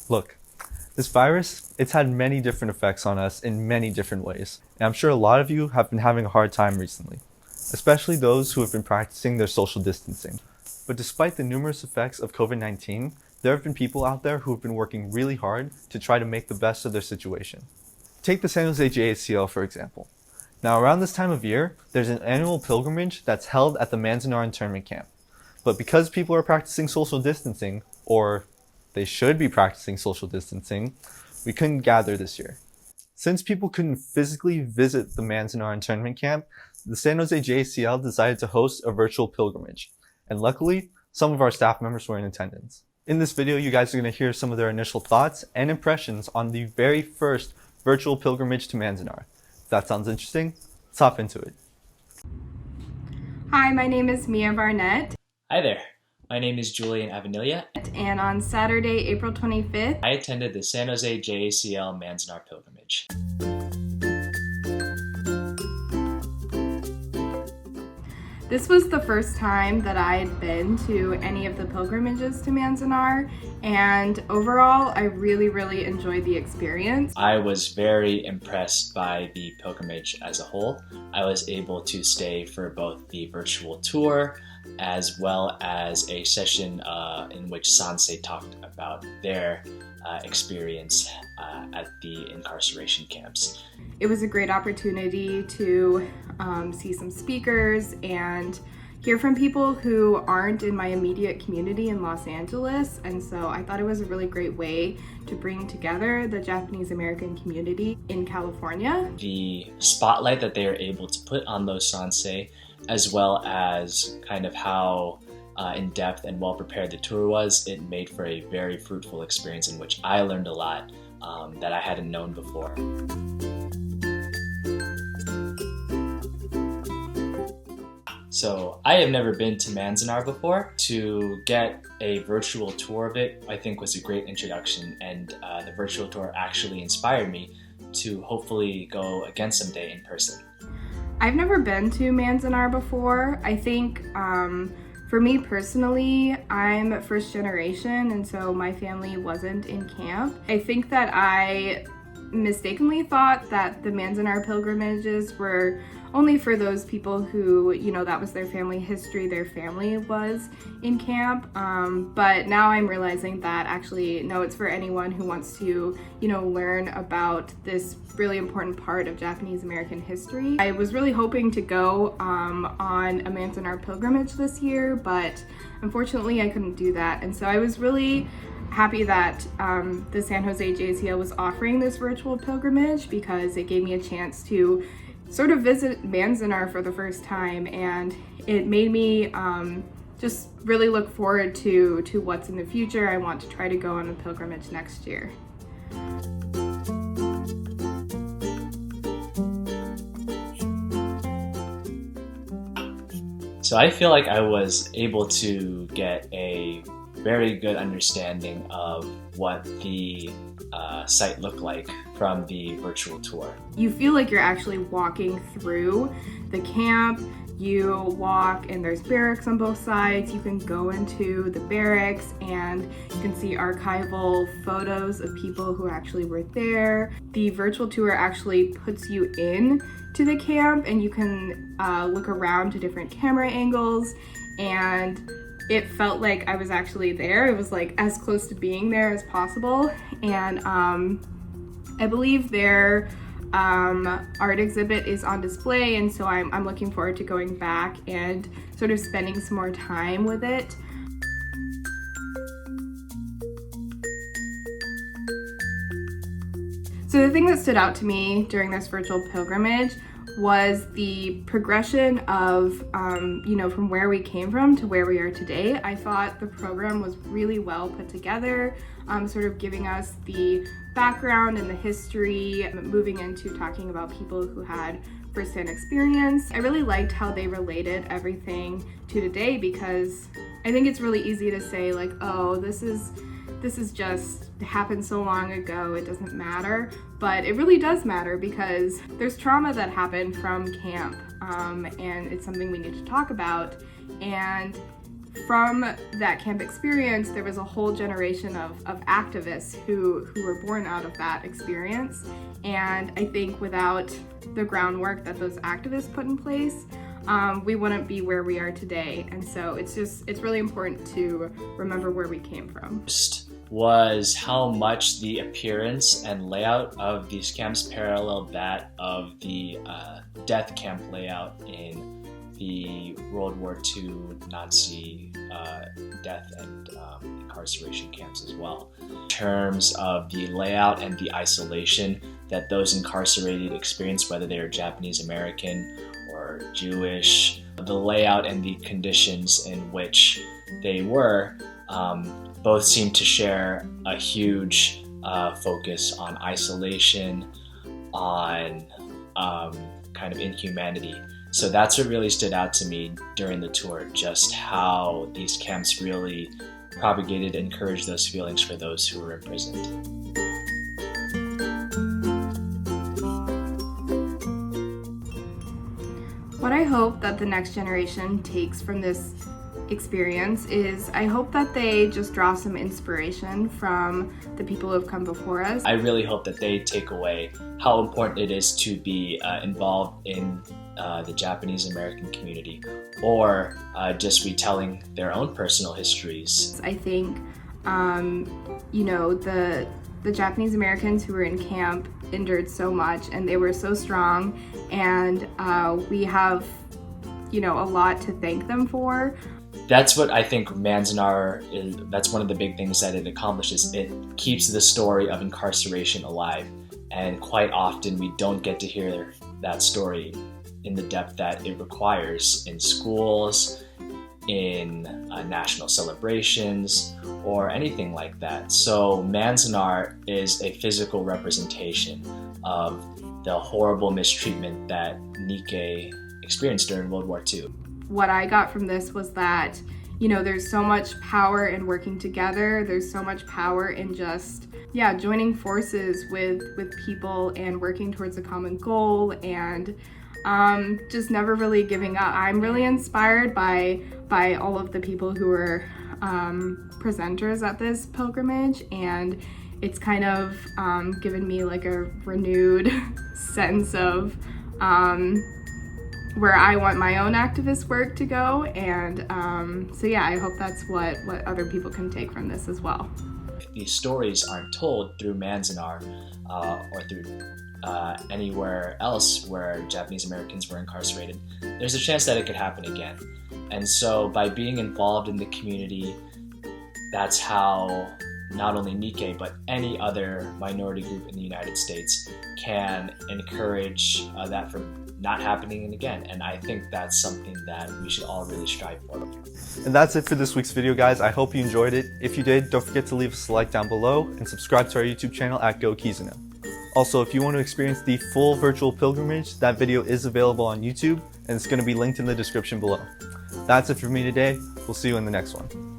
Look, this virus, it's had many different effects on us in many different ways, and I'm sure a lot of you have been having a hard time recently, especially those who have been practicing their social distancing. But despite the numerous effects of COVID-19, there have been people out there who have been working really hard to try to make the best of their situation. Take the San Jose JACL, for example. Now, around this time of year, there's an annual pilgrimage that's held at the Manzanar internment camp. But because people are practicing social distancing, or they should be practicing social distancing, we couldn't gather this year. Since people couldn't physically visit the Manzanar internment camp, the San Jose JACL decided to host a virtual pilgrimage. And luckily, some of our staff members were in attendance. In this video, you guys are going to hear some of their initial thoughts and impressions on the very first virtual pilgrimage to Manzanar. If that sounds interesting, let's hop into it. Hi, my name is Mia Barnett. Hi there, my name is Julian Avanilia. And on Saturday, April 25th, I attended the San Jose JACL Manzanar Pilgrimage. this was the first time that I had been to any of the pilgrimages to Manzanar, and overall, I really enjoyed the experience. I was very impressed by the pilgrimage as a whole. I was able to stay for both the virtual tour as well as a session in which Sansei talked about their experience at the incarceration camps. It was a great opportunity to see some speakers and hear from people who aren't in my immediate community in Los Angeles, and so I thought it was a really great way to bring together the Japanese American community in California. The spotlight that they are able to put on those Sansei, as well as kind of how in-depth and well-prepared the tour was, it made for a very fruitful experience in which I learned a lot that I hadn't known before. So I have never been to Manzanar before. To get a virtual tour of it, I think was a great introduction, and the virtual tour actually inspired me to hopefully go again someday in person. I've never been to Manzanar before. I think for me personally, I'm first generation, and so my family wasn't in camp. I think that I mistakenly thought that the Manzanar pilgrimages were only for those people who, that was their family history, their family was in camp. But now I'm realizing that actually, no, it's for anyone who wants to, learn about this really important part of Japanese American history. I was really hoping to go on a Manzanar pilgrimage this year, but unfortunately I couldn't do that. And so I was really happy that the San Jose JACL was offering this virtual pilgrimage, because it gave me a chance to sort of visit Manzanar for the first time, and it made me just really look forward to what's in the future. I want to try to go on a pilgrimage next year. So I feel like I was able to get a very good understanding of what the site looked like from the virtual tour. You feel like you're actually walking through the camp. You walk and there's barracks on both sides. You can go into the barracks and you can see archival photos of people who actually were there. The virtual tour actually puts you in to the camp, and you can look around to different camera angles, and it felt like I was actually there. It was like as close to being there as possible. And I believe their art exhibit is on display, and so I'm looking forward to going back and sort of spending some more time with it. So the thing that stood out to me during this virtual pilgrimage was the progression of, from where we came from to where we are today. I thought the program was really well put together, sort of giving us the background and the history, moving into talking about people who had firsthand experience. I really liked how they related everything to today, because I think it's really easy to say like, oh, this is just happened so long ago, it doesn't matter. But it really does matter, because there's trauma that happened from camp, and it's something we need to talk about. And from that camp experience, there was a whole generation of activists who were born out of that experience. And I think without the groundwork that those activists put in place, we wouldn't be where we are today. And so it's really important to remember where we came from. Was how much the appearance and layout of these camps paralleled that of the death camp layout in the World War II Nazi death and incarceration camps as well. In terms of the layout and the isolation that those incarcerated experienced, whether they are Japanese American or Jewish, the layout and the conditions in which they were, both seem to share a huge focus on isolation, on kind of inhumanity. So that's what really stood out to me during the tour, just how these camps really propagated and encouraged those feelings for those who were imprisoned. What I hope that the next generation takes from this experience is I hope that they just draw some inspiration from the people who have come before us. I really hope that they take away how important it is to be involved in the Japanese American community, or just retelling their own personal histories. I think, the Japanese Americans who were in camp endured so much, and they were so strong, and we have, a lot to thank them for. That's what I think Manzanar is. That's one of the big things that it accomplishes. It keeps the story of incarceration alive, and quite often we don't get to hear that story in the depth that it requires in schools, in national celebrations, or anything like that. So Manzanar is a physical representation of the horrible mistreatment that Nikkei experienced during World War II. What I got from this was that, there's so much power in working together. There's so much power in just, joining forces with people and working towards a common goal, and just never really giving up. I'm really inspired by all of the people who are presenters at this pilgrimage, and it's kind of given me like a renewed sense of where I want my own activist work to go, and I hope that's what other people can take from this as well. If these stories aren't told through Manzanar or through anywhere else where Japanese Americans were incarcerated, there's a chance that it could happen again. And so by being involved in the community, that's how not only Nikkei, but any other minority group in the United States can encourage that from not happening again. And I think that's something that we should all really strive for. And that's it for this week's video, guys. I hope you enjoyed it. If you did, don't forget to leave us a like down below and subscribe to our YouTube channel at Go Kizuna. Also, if you want to experience the full virtual pilgrimage, that video is available on YouTube, and it's going to be linked in the description below. That's it for me today. We'll see you in the next one.